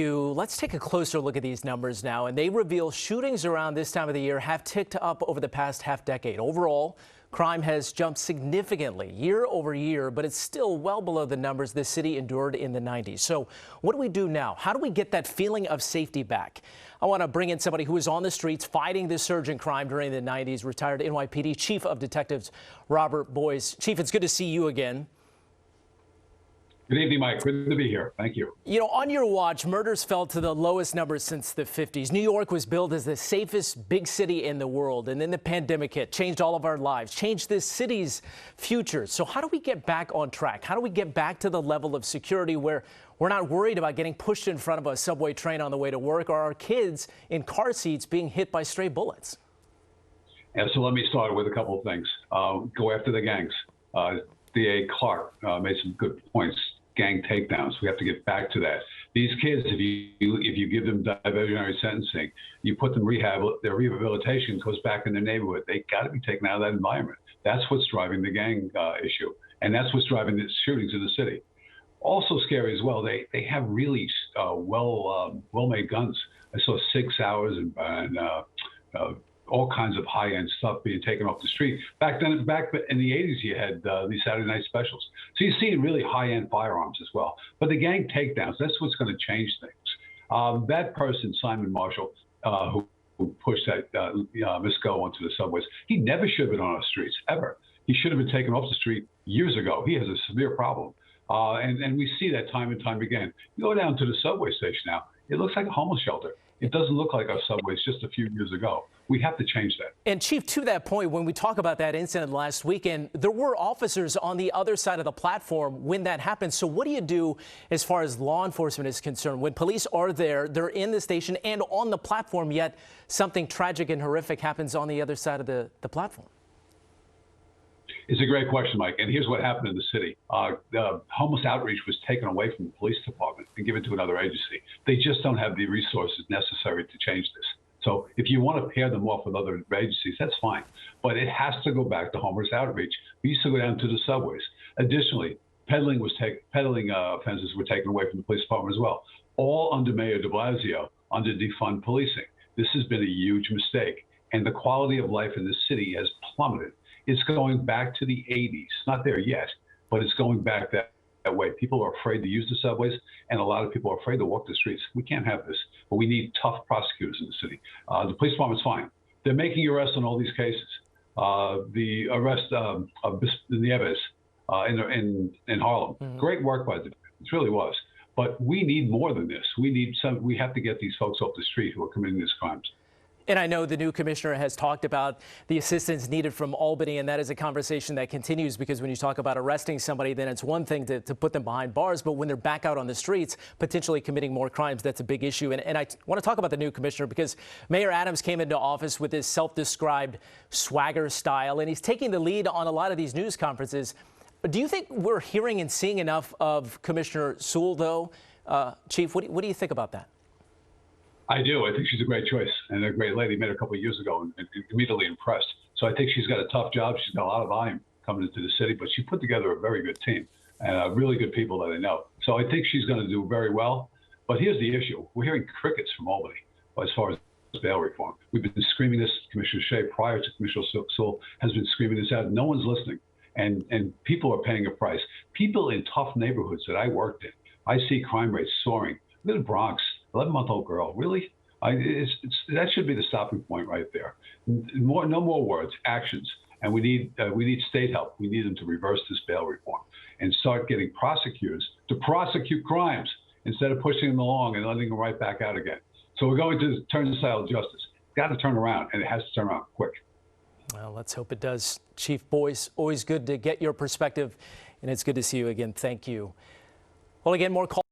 Let's take a closer look at these numbers now, and they reveal shootings around this time of the year have ticked up over the past half decade. Overall, crime has jumped significantly year over year, but it's still well below the numbers this city endured in the 90s. So what do we do now? How do we get that feeling of safety back? I want to bring in somebody who was on the streets fighting this surge in crime during the 90s, retired NYPD Chief of Detectives Robert Boyce. Chief, it's good to see you again. Good evening, Mike. Good to be here. Thank you. You know, on your watch, murders fell to the lowest numbers since the 50s. New York was billed as the safest big city in the world. And then the pandemic hit, changed all of our lives, changed this city's future. So how do we get back on track? How do we get back to the level of security where we're not worried about getting pushed in front of a subway train on the way to work, or our kids in car seats being hit by stray bullets? And so let me start with a couple of things. Go after the gangs. DA Clark made some good points. Gang takedowns. We have to get back to that. These kids, if you give them diversionary sentencing, you put them their rehabilitation goes back in their neighborhood. They got to be taken out of that environment. That's what's driving the gang issue, and that's what's driving the shootings in the city. Also scary as well. They have really well-made guns. I saw 6 hours and all kinds of high-end stuff being taken off the street. Back in the 80s, you had these Saturday night specials. So you see really high-end firearms as well. But the gang takedowns, that's what's going to change things. That person, Simon Marshall, who pushed that Miss Go onto the subways, he never should have been on our streets, ever. He should have been taken off the street years ago. He has a severe problem. And we see that time and time again. You go down to the subway station now, it looks like a homeless shelter. It doesn't look like our subways just a few years ago. We have to change that. And Chief, to that point, when we talk about that incident last weekend, there were officers on the other side of the platform when that happened. So what do you do as far as law enforcement is concerned? When police are there, they're in the station and on the platform, yet something tragic and horrific happens on the other side of the platform? It's a great question, Mike. And here's what happened in the city. The homeless outreach was taken away from the police department and given to another agency. They just don't have the resources necessary to change this. So if you want to pair them off with other agencies, that's fine. But it has to go back to homeless outreach. We used to go down to the subways. Additionally, peddling offenses were taken away from the police department as well, all under Mayor de Blasio, under defund policing. This has been a huge mistake. And the quality of life in the city has plummeted. It's going back to the 80s. Not there yet, but it's going back that way. People are afraid to use the subways, and a lot of people are afraid to walk the streets. We can't have this, but we need tough prosecutors in the city. The police department's fine. They're making arrests on all these cases. The arrest of Nieves in Harlem. Great work by the defense. It really was. But we need more than this. We have to get these folks off the street who are committing these crimes. And I know the new commissioner has talked about the assistance needed from Albany, and that is a conversation that continues, because when you talk about arresting somebody, then it's one thing to put them behind bars, but when they're back out on the streets, potentially committing more crimes, that's a big issue. And I want to talk about the new commissioner because Mayor Adams came into office with his self-described swagger style, and he's taking the lead on a lot of these news conferences. Do you think we're hearing and seeing enough of Commissioner Sewell, though? Chief, what do you think about that? I do. I think she's a great choice and a great lady. Met her a couple of years ago and immediately impressed. So I think she's got a tough job. She's got a lot of volume coming into the city, but she put together a very good team and really good people that I know. So I think she's going to do very well. But here's the issue. We're hearing crickets from Albany as far as bail reform. We've been screaming this. Commissioner Shea, prior to Commissioner Sewell, has been screaming this out. No one's listening. And people are paying a price. People in tough neighborhoods that I worked in, I see crime rates soaring. Look at the Bronx. 11-month-old girl, really? That should be the stopping point right there. No more words, actions. And we need state help. We need them to reverse this bail reform and start getting prosecutors to prosecute crimes instead of pushing them along and letting them right back out again. So we're going to turnstile justice. It's got to turn around, and it has to turn around quick. Well, let's hope it does. Chief Boyce, always good to get your perspective, and it's good to see you again. Thank you. Well, again, more calls.